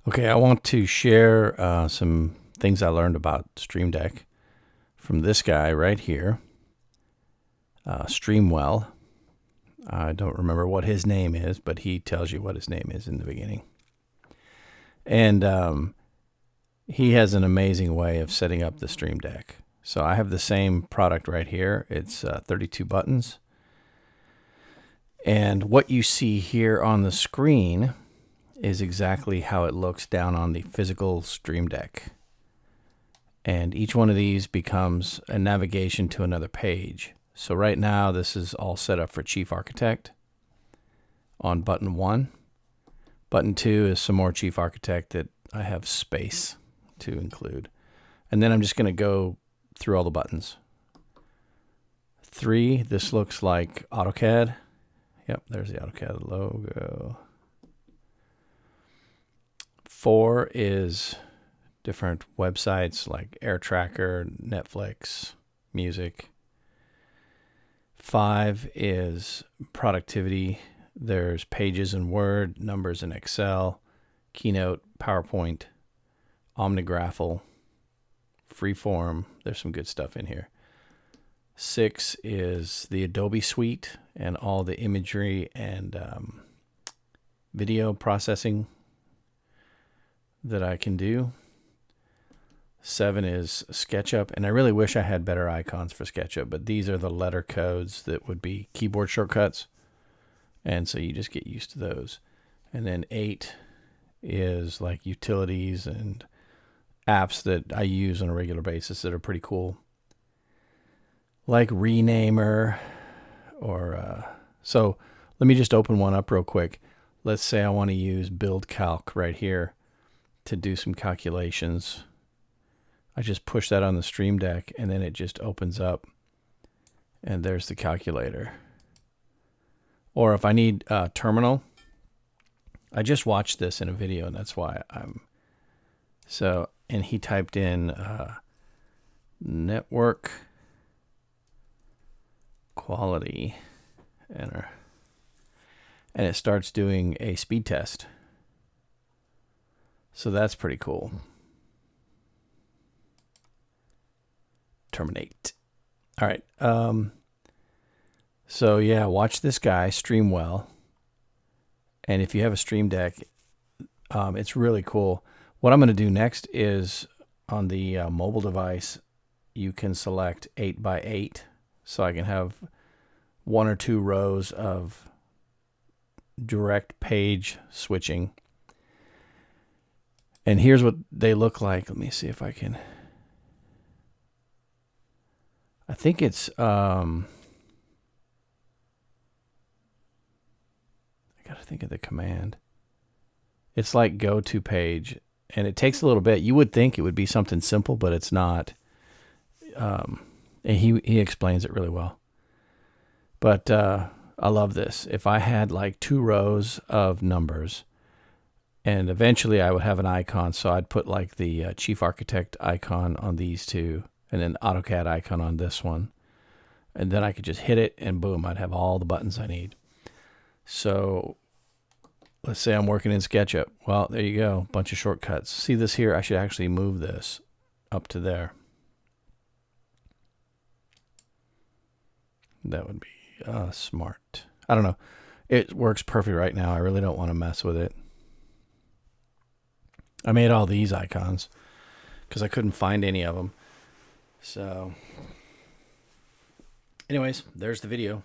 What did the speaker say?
Okay, I want to share some things I learned about Stream Deck from this guy right here, StreamWell. I don't remember what his name is, but he tells you what his name is in the beginning. And he has an amazing way of setting up the Stream Deck. So I have the same product right here. It's 32 buttons. And what you see here on the screen is exactly how it looks down on the physical Stream Deck. And each one of these becomes a navigation to another page. So right now, this is all set up for Chief Architect on button 1. Button 2 is some more Chief Architect that I have space to include. And then I'm just going to go through all the buttons. 3, this looks like AutoCAD. Yep, there's the AutoCAD logo. 4 is different websites like Air Tracker, Netflix, music. 5 is productivity. There's pages in Word, numbers in Excel, Keynote, PowerPoint, Omnigraphal, Freeform. There's some good stuff in here. 6 is the Adobe Suite and all the imagery and video processing that I can do. 7 is SketchUp, and I really wish I had better icons for SketchUp, but these are the letter codes that would be keyboard shortcuts, and so you just get used to those. And then 8 is like utilities and apps that I use on a regular basis that are pretty cool, like Renamer or so let me just open one up real quick. Let's say I want to use Build Calc right here to do some calculations. I just push that on the Stream Deck and then it just opens up and there's the calculator. Or if I need terminal, I just watched this in a video and that's why and he typed in network quality, enter, and it starts doing a speed test. So that's pretty cool. Terminate. All right. So yeah, watch this guy, StreamWell. And if you have a Stream Deck, it's really cool. What I'm going to do next is on the mobile device, you can select 8x8. So I can have 1 or 2 rows of direct page switching. And here's what they look like. Let me see if I can. I think it's, I got to think of the command. It's like go to page, and it takes a little bit. You would think it would be something simple, but it's not. And he explains it really well. But I love this. If I had like 2 rows of numbers, and eventually I would have an icon, so I'd put like the Chief Architect icon on these 2, and then AutoCAD icon on this one. And then I could just hit it, and boom, I'd have all the buttons I need. So let's say I'm working in SketchUp. Well, there you go, bunch of shortcuts. See this here? I should actually move this up to there. That would be smart. I don't know. It works perfect right now. I really don't want to mess with it. I made all these icons because I couldn't find any of them. So anyways, there's the video.